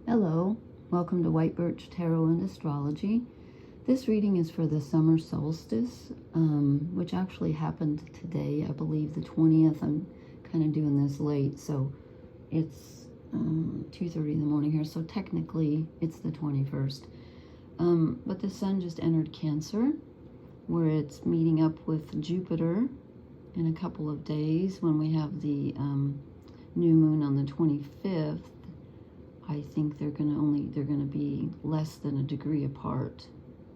Hello, welcome to White Birch Tarot and Astrology. This reading is for the summer solstice, which actually happened today, I believe the 20th. I'm kind of doing this late, so it's 2:30 in the morning here, so technically it's the 21st. But the sun just entered Cancer, where it's meeting up with Jupiter in a couple of days when we have the new moon on the 25th. I think they're gonna be less than a degree apart.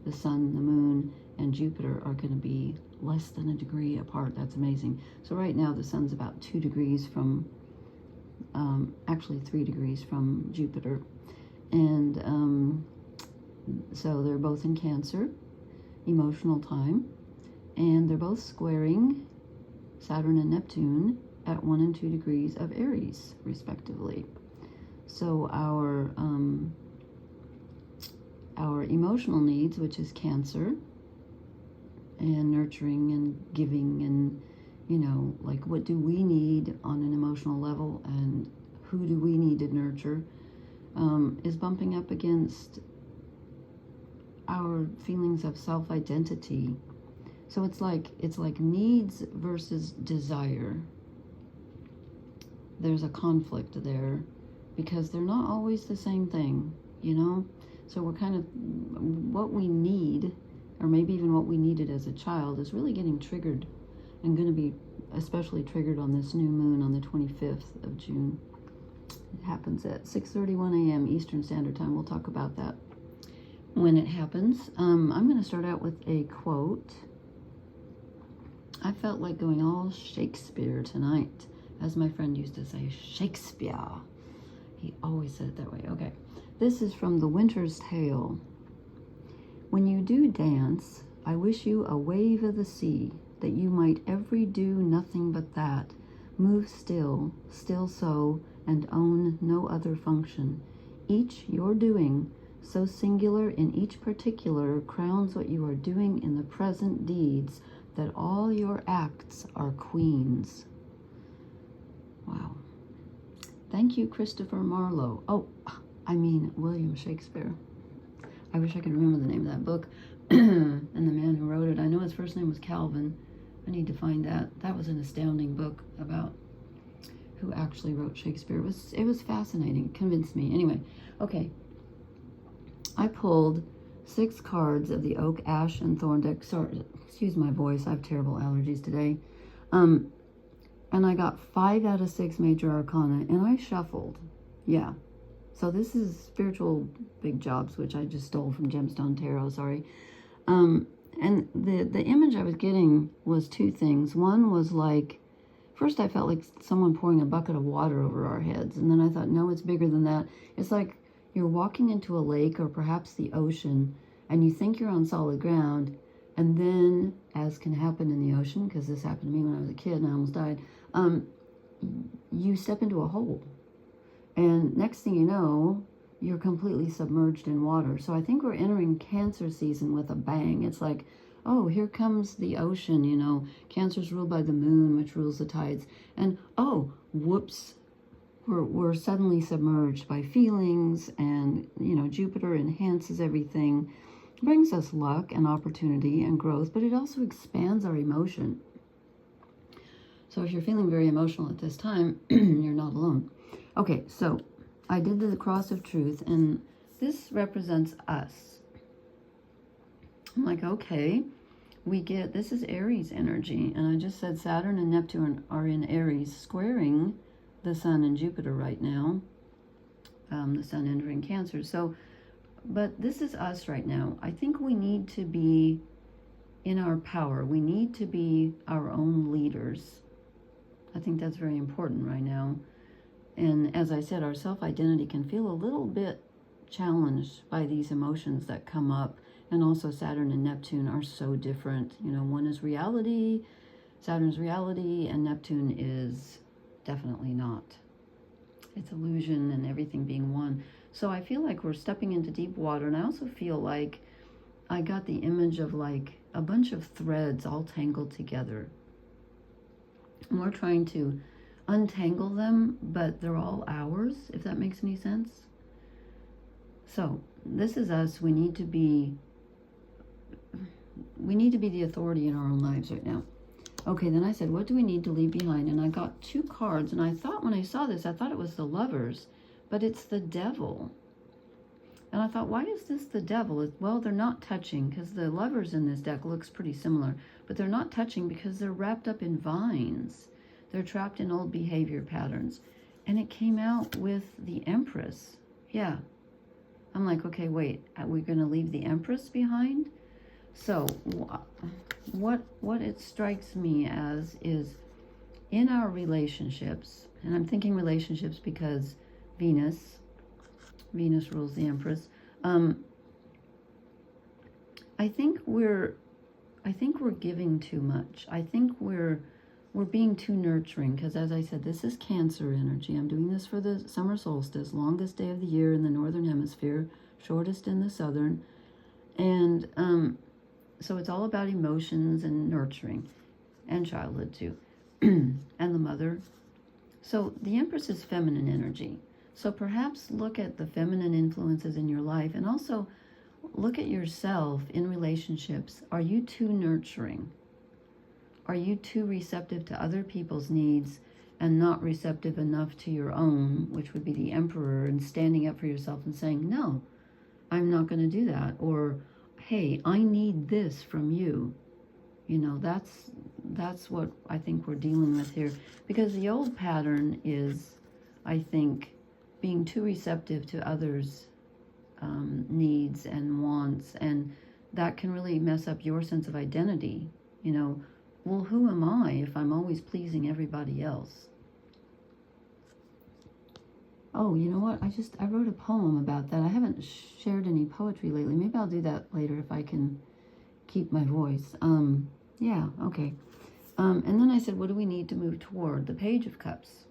The sun, the moon, and Jupiter are gonna be less than a degree apart. That's amazing. So right now the sun's about 2 degrees from, actually 3 degrees from Jupiter. And so they're both in Cancer, emotional time, and they're both squaring Saturn and Neptune at 1 and 2 degrees of Aries, respectively. So our emotional needs, which is Cancer, and nurturing and giving, and like what do we need on an emotional level, and who do we need to nurture, is bumping up against our feelings of self-identity. So it's like needs versus desire. There's a conflict there, because they're not always the same thing, So we're kind of, what we need, or maybe even what we needed as a child, is really getting triggered, and going to be especially triggered on this new moon on the 25th of June. It happens at 6:31 a.m. Eastern Standard Time. We'll talk about that when it happens. I'm going to start out with a quote. I felt like going all Shakespeare tonight, as my friend used to say, Shakespeare. He always said it that way. Okay. This is from The Winter's Tale. When you do dance, I wish you a wave of the sea, that you might every do nothing but that, move still, still so, and own no other function. Each your doing, so singular in each particular, crowns what you are doing in the present deeds, that all your acts are queens. Wow. Thank you, Christopher Marlowe. Oh, I mean William Shakespeare. I wish I could remember the name of that book and the man who wrote it. I know his first name was Calvin. I need to find that. That was an astounding book about who actually wrote Shakespeare. It was fascinating. It convinced me. Anyway, okay. I pulled 6 cards of the Oak, Ash, and Thorn deck. Sorry, excuse my voice. I have terrible allergies today. And I got 5 out of 6 major arcana, and I shuffled. Yeah. So this is spiritual big jobs, which I just stole from Gemstone Tarot, sorry. And the image I was getting was 2 things. One was like, first I felt like someone pouring a bucket of water over our heads. And then I thought, no, it's bigger than that. It's like you're walking into a lake or perhaps the ocean, and you think you're on solid ground. And then, as can happen in the ocean, because this happened to me when I was a kid and I almost died, you step into a hole. And next thing you know, you're completely submerged in water. So I think we're entering Cancer season with a bang. It's like, oh, here comes the ocean, Cancer's ruled by the moon, which rules the tides. And, oh, whoops, we're suddenly submerged by feelings, and, Jupiter enhances everything. Brings us luck and opportunity and growth, but it also expands our emotion. So if you're feeling very emotional at this time, you're not alone. Okay, so I did the Cross of Truth, and this represents us. I'm like, okay, this is Aries energy, and I just said Saturn and Neptune are in Aries, squaring the Sun and Jupiter right now. The Sun entering Cancer. So, but this is us right now. I think we need to be in our power. We need to be our own leaders. I think that's very important right now. And as I said, our self-identity can feel a little bit challenged by these emotions that come up. And also Saturn and Neptune are so different. One is reality, Saturn's reality, and Neptune is definitely not. It's illusion and everything being one. So I feel like we're stepping into deep water, and I also feel like I got the image of like a bunch of threads all tangled together. And we're trying to untangle them, but they're all ours, if that makes any sense. So this is us. We need to be the authority in our own lives right now. Okay, then I said, what do we need to leave behind? And I got 2 cards, and I thought when I saw this, I thought it was the Lovers, but it's the Devil. And I thought, why is this the Devil? Well, they're not touching, because the Lovers in this deck looks pretty similar, but they're not touching because they're wrapped up in vines. They're trapped in old behavior patterns. And it came out with the Empress. Yeah. I'm like, okay, wait, are we going to leave the Empress behind? So what it strikes me as is in our relationships, and I'm thinking relationships because Venus rules the Empress. I think we're giving too much. I think we're being too nurturing, because as I said, this is Cancer energy. I'm doing this for the summer solstice, longest day of the year in the northern hemisphere, shortest in the southern. And so it's all about emotions and nurturing, and childhood too, and the mother. So the Empress is feminine energy. So perhaps look at the feminine influences in your life, and also look at yourself in relationships. Are you too nurturing? Are you too receptive to other people's needs and not receptive enough to your own, which would be the Emperor, and standing up for yourself and saying, no, I'm not going to do that. Or, hey, I need this from you. You know, that's what I think we're dealing with here. Because the old pattern is, I think, being too receptive to others' needs and wants. And that can really mess up your sense of identity. You know, well, who am I if I'm always pleasing everybody else? Oh, you know what? I wrote a poem about that. I haven't shared any poetry lately. Maybe I'll do that later if I can keep my voice. Yeah, okay. And then I said, what do we need to move toward? The Page of Cups.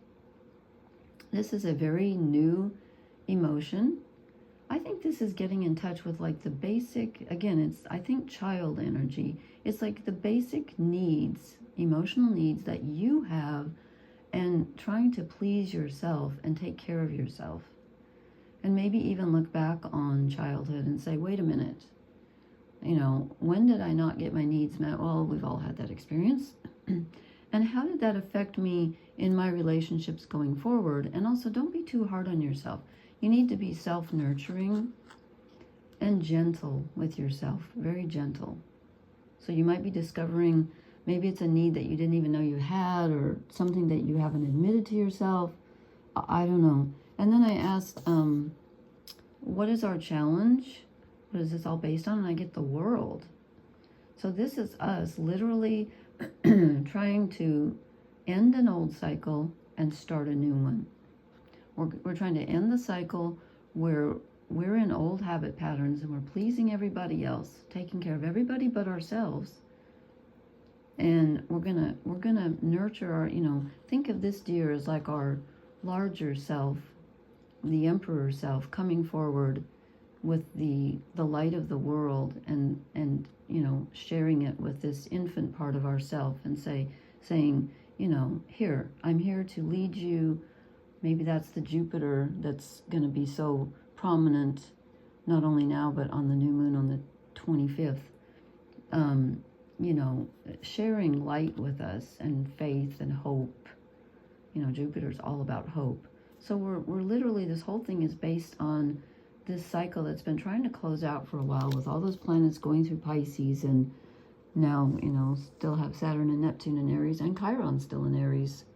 This is a very new emotion. I think this is getting in touch with like the basic, again, it's, I think, child energy. It's like the basic needs, emotional needs that you have, and trying to please yourself and take care of yourself. And maybe even look back on childhood and say, wait a minute, you know, when did I not get my needs met? Well, we've all had that experience. And how did that affect me in my relationships going forward? And also, don't be too hard on yourself. You need to be self-nurturing and gentle with yourself, very gentle. So you might be discovering, maybe it's a need that you didn't even know you had, or something that you haven't admitted to yourself. I don't know. And then I asked, what is our challenge? What is this all based on? And I get the world. So this is us literally trying to end an old cycle and start a new one. We're trying to end the cycle where we're in old habit patterns and we're pleasing everybody else, taking care of everybody but ourselves. And we're gonna nurture our, you know, think of this deer as like our larger self, the Emperor self, coming forward with the light of the world, and you know, sharing it with this infant part of ourself, and saying, you know, here, I'm here to lead you. Maybe that's the Jupiter that's going to be so prominent, not only now, but on the new moon on the 25th. You know, sharing light with us, and faith and hope. You know, Jupiter's all about hope. So we're literally, this whole thing is based on this cycle that's been trying to close out for a while, with all those planets going through Pisces, and now, you know, still have Saturn and Neptune in Aries, and Chiron still in Aries.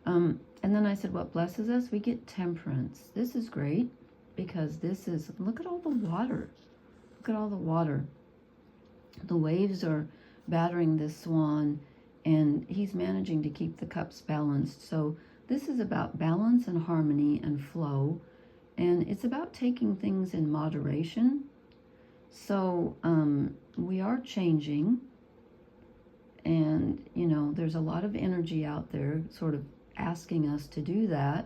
And then I said, what blesses us? We get temperance. This is great, because this is, look at all the water. Look at all the water. The waves are battering this swan, and he's managing to keep the cups balanced. So this is about balance and harmony and flow, and it's about taking things in moderation. So we are changing, and, you know, there's a lot of energy out there sort of asking us to do that,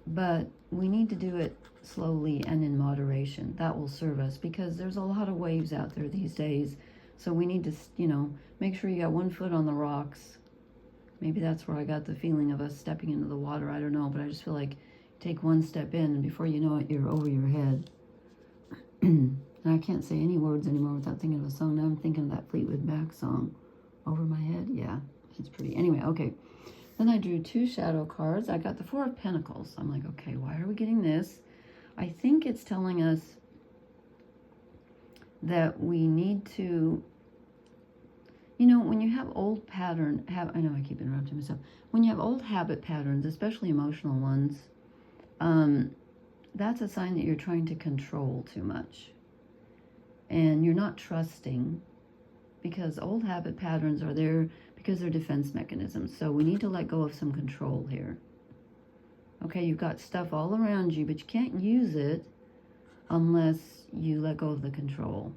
but we need to do it slowly and in moderation. That will serve us, because there's a lot of waves out there these days. So we need to, you know, make sure you got one foot on the rocks. Maybe that's where I got the feeling of us stepping into the water. I don't know, but I just feel like, take one step in, and before you know it, you're over your head. And I can't say any words anymore without thinking of a song. Now I'm thinking of that Fleetwood Mac song, Over My Head. Yeah, it's pretty. Anyway, okay. Then I drew 2 shadow cards. I got the 4 of Pentacles. I'm like, okay, why are we getting this? I think it's telling us that we need to, you know, when you have old pattern, I know I keep interrupting myself. When you have old habit patterns, especially emotional ones, that's a sign that you're trying to control too much. And you're not trusting, because old habit patterns are there because they're defense mechanisms. So we need to let go of some control here. Okay, you've got stuff all around you, but you can't use it unless you let go of the control.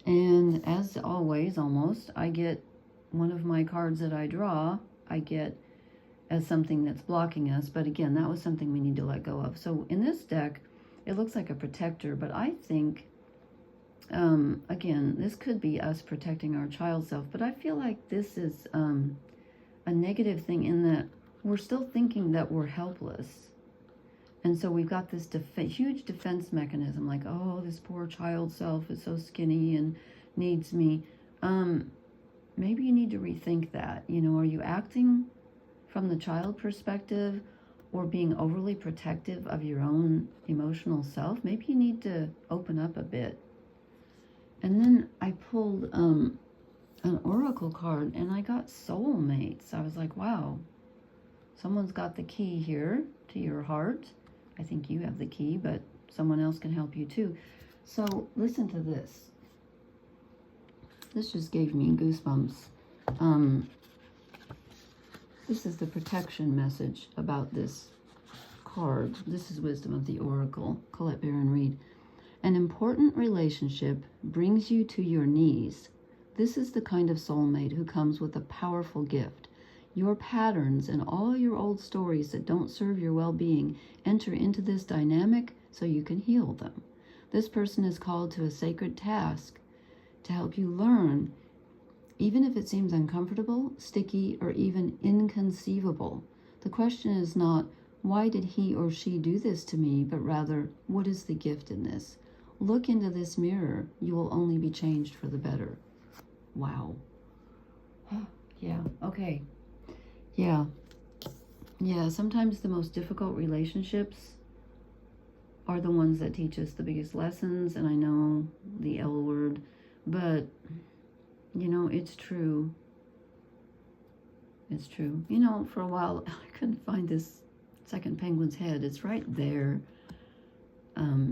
And as always, almost, I get one of my cards that I draw, I get as something that's blocking us. But again, that was something we need to let go of. So in this deck, it looks like a protector, but I think, again, this could be us protecting our child self, but I feel like this is a negative thing in that we're still thinking that we're helpless. And so we've got this huge defense mechanism, like, oh, this poor child self is so skinny and needs me. Maybe you need to rethink that. You know, are you acting from the child perspective or being overly protective of your own emotional self? Maybe you need to open up a bit. And then I pulled an oracle card, and I got soulmates. I was like, wow, someone's got the key here to your heart. I think you have the key, but someone else can help you too. So listen to this. This just gave me goosebumps. This is the protection message about this card. This is Wisdom of the Oracle, Colette Baron Reed. An important relationship brings you to your knees. This is the kind of soulmate who comes with a powerful gift. Your patterns and all your old stories that don't serve your well-being enter into this dynamic so you can heal them. This person is called to a sacred task to help you learn, even if it seems uncomfortable, sticky, or even inconceivable. The question is not, why did he or she do this to me, but rather, what is the gift in this? Look into this mirror. You will only be changed for the better. Wow. Yeah, okay. Yeah, sometimes the most difficult relationships are the ones that teach us the biggest lessons, and I know the L word, but, you know, it's true. It's true. You know, for a while, I couldn't find this second penguin's head. It's right there.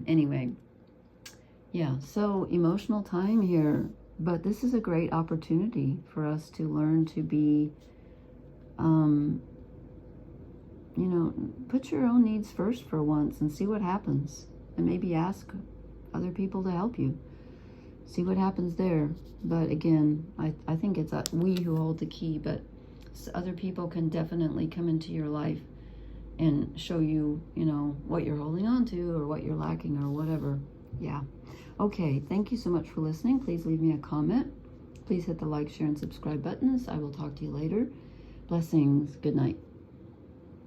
Anyway, yeah, so emotional time here, but this is a great opportunity for us to learn to be, you know, put your own needs first for once and see what happens. And maybe ask other people to help you. See what happens there. But again, I think it's we who hold the key, but other people can definitely come into your life and show you, you know, what you're holding on to or what you're lacking or whatever. Yeah. Okay, thank you so much for listening. Please leave me a comment. Please hit the like, share, and subscribe buttons. I will talk to you later. Blessings. Good night.